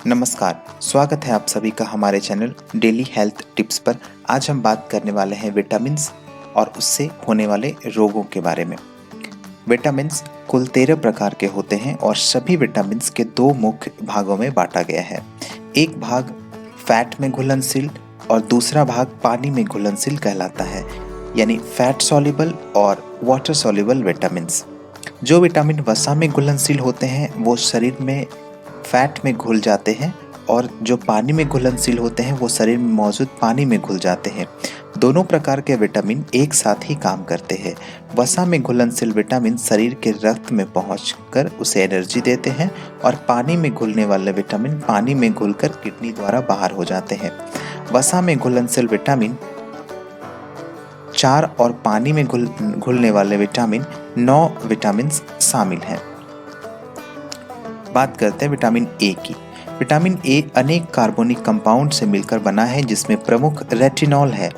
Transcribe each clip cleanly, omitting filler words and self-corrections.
नमस्कार, स्वागत है आप सभी का हमारे चैनल डेली हेल्थ टिप्स पर। आज हम बात करने वाले हैं विटामिन्स और उससे होने वाले रोगों के बारे में। विटामिन्स कुल 13 प्रकार के होते हैं और सभी विटामिन्स के दो मुख्य भागों में बांटा गया है। एक भाग फैट में घुलनशील और दूसरा भाग पानी में घुलनशील कहलाता है, यानी फैट सॉल्युबल और वाटर सॉल्युबल विटामिन्स। जो विटामिन वसा में घुलनशील होते हैं वो शरीर में फैट में घुल जाते हैं और जो पानी में घुलनशील होते हैं वो शरीर में मौजूद पानी में घुल जाते हैं। दोनों प्रकार के विटामिन एक साथ ही काम करते हैं। वसा में घुलनशील विटामिन शरीर के रक्त में पहुंचकर उसे एनर्जी देते हैं और पानी में घुलने वाले विटामिन पानी में घुलकर किडनी द्वारा बाहर हो जाते हैं। वसा में घुलनशील विटामिन 4 और पानी में घुलने वाले विटामिन 9 विटामिन शामिल हैं। बात करते हैं विटामिन ए की। विटामिन ए अनेक कार्बनिक कंपाउंड से मिलकर बना है, जिसमें प्रमुख रेटिनॉल है।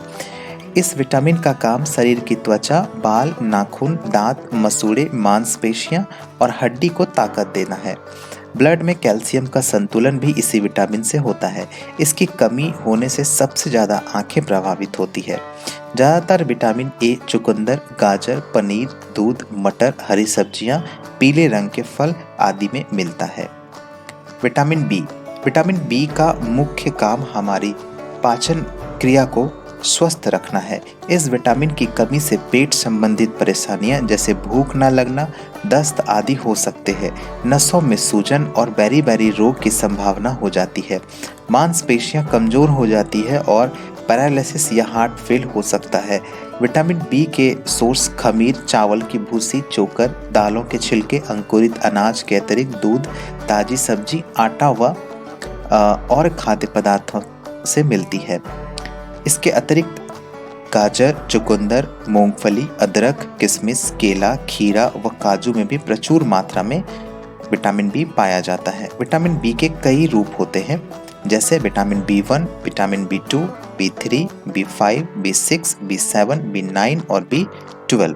इस विटामिन का काम शरीर की त्वचा, बाल, नाखून, दांत, मसूड़े, मांसपेशियां और हड्डी को ताकत देना है। ब्लड में कैल्शियम का संतुलन भी इसी विटामिन से होता है। इसकी कमी होने से सबसे ज़्यादा आंखें प्रभावित होती है। ज़्यादातर विटामिन ए चुकंदर, गाजर, पनीर, दूध, मटर, हरी सब्जियां, पीले रंग के फल आदि में मिलता है। विटामिन बी का मुख्य काम हमारी पाचन क्रिया को स्वस्थ रखना है। इस विटामिन की कमी से पेट संबंधित परेशानियां जैसे भूख न लगना, दस्त आदि हो सकते हैं। नसों में सूजन और बेरी रोग की संभावना हो जाती है। मांसपेशियां कमजोर हो जाती है और पैरालिसिस या हार्ट फेल हो सकता है। विटामिन बी के सोर्स खमीर, चावल की भूसी, चोकर, दालों के छिलके, अंकुरित अनाज के अतिरिक्त दूध, ताजी सब्जी, आटा व और खाद्य पदार्थों से मिलती है। इसके अतिरिक्त गाजर, चुकंदर, मूंगफली, अदरक, किशमिश, केला, खीरा व काजू में भी प्रचुर मात्रा में विटामिन बी पाया जाता है। विटामिन बी के कई रूप होते हैं, जैसे vitamin B1, vitamin बी2, B3, B5, B6, बी7, बी9 और बी12।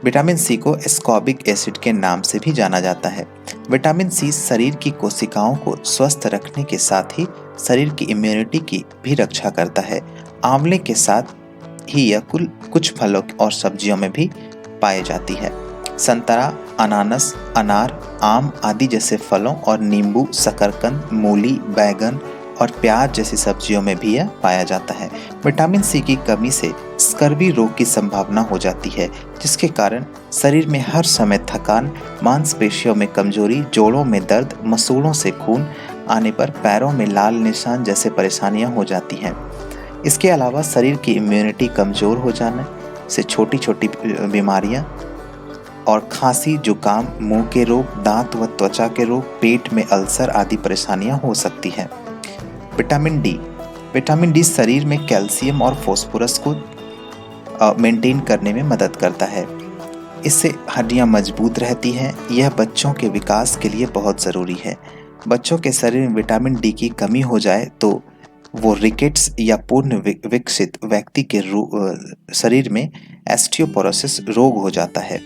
विटामिन सी को एस्कॉर्बिक एसिड के नाम से भी जाना जाता है। विटामिन सी शरीर की कोशिकाओं को स्वस्थ रखने के साथ ही शरीर की इम्यूनिटी की भी रक्षा करता है। आंवले के साथ ही यह कुछ फलों और सब्जियों में भी पाई जाती है। संतरा, अनानास, अनार, आम आदि जैसे फलों और नींबू, शकरकंद, मूली, बैगन और प्याज जैसी सब्जियों में भी यह पाया जाता है। विटामिन सी की कमी से स्कर्वी रोग की संभावना हो जाती है, जिसके कारण शरीर में हर समय थकान, मांसपेशियों में कमजोरी, जोड़ों में दर्द, मसूड़ों से खून आने पर पैरों में लाल निशान जैसे परेशानियां हो जाती हैं। इसके अलावा शरीर की इम्यूनिटी कमजोर हो जाने से छोटी छोटी बीमारियां और खांसी, जुकाम, मुंह के रोग, दांत व त्वचा के रोग, पेट में अल्सर आदि परेशानियां हो सकती हैं। विटामिन डी शरीर में कैल्शियम और फास्फोरस को मेंटेन करने में मदद करता है। इससे हड्डियां मजबूत रहती हैं। यह बच्चों के विकास के लिए बहुत ज़रूरी है। बच्चों के शरीर में विटामिन डी की कमी हो जाए तो वो रिकेट्स या पूर्ण विकसित व्यक्ति के शरीर में ऑस्टियोपोरोसिस रोग हो जाता है,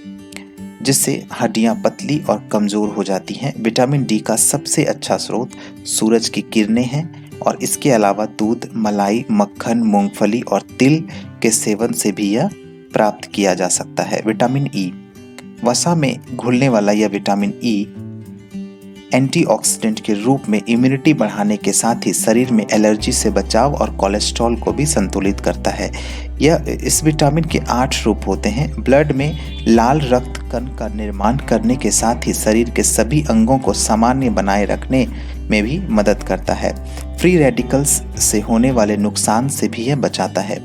जिससे हड्डियां पतली और कमज़ोर हो जाती हैं। विटामिन डी का सबसे अच्छा स्रोत सूरज की किरणें हैं और इसके अलावा दूध, मलाई, मक्खन, मूंगफली और तिल के सेवन से भी यह प्राप्त किया जा सकता है। विटामिन ई वसा में घुलने वाला यह विटामिन ई एंटीऑक्सीडेंट के रूप में इम्यूनिटी बढ़ाने के साथ ही शरीर में एलर्जी से बचाव और कोलेस्ट्रॉल को भी संतुलित करता है। इस विटामिन के 8 रूप होते हैं। ब्लड में लाल रक्त कण का निर्माण करने के साथ ही शरीर के सभी अंगों को सामान्य बनाए रखने में भी मदद करता है। फ्री रेडिकल्स से होने वाले नुकसान से भी यह बचाता है।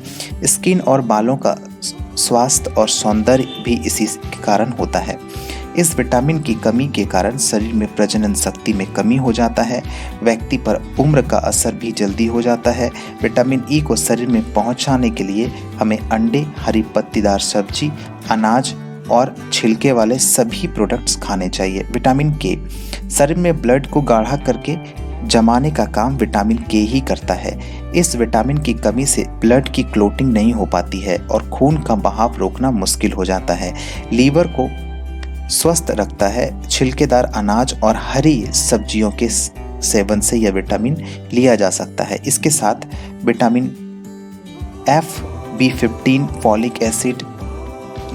स्किन और बालों का स्वास्थ्य और सौंदर्य भी इसी के कारण होता है। इस विटामिन की कमी के कारण शरीर में प्रजनन शक्ति में कमी हो जाता है। व्यक्ति पर उम्र का असर भी जल्दी हो जाता है। विटामिन ई को शरीर में पहुंचाने के लिए हमें अंडे, हरी पत्तीदार सब्जी, अनाज और छिलके वाले सभी प्रोडक्ट्स खाने चाहिए। विटामिन के शरीर में ब्लड को गाढ़ा करके जमाने का काम विटामिन के ही करता है। इस विटामिन की कमी से ब्लड की क्लोटिंग नहीं हो पाती है और खून का बहाव रोकना मुश्किल हो जाता है। लीवर को स्वस्थ रखता है। छिलकेदार अनाज और हरी सब्जियों के सेवन से यह विटामिन लिया जा सकता है। इसके साथ vitamin F, B15, folic acid,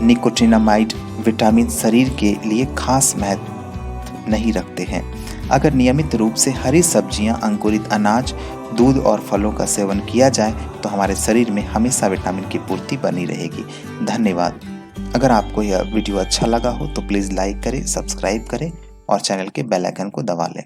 nicotinamide vitamin शरीर के लिए खास महत्व नहीं रखते हैं। अगर नियमित रूप से हरी सब्जियां, अंकुरित अनाज, दूध और फलों का सेवन किया जाए तो हमारे शरीर में हमेशा विटामिन की पूर्ति बनी रहेगी। धन्यवाद। अगर आपको यह वीडियो अच्छा लगा हो तो प्लीज़ लाइक करें, सब्सक्राइब करें और चैनल के बेल आइकन को दबा लें।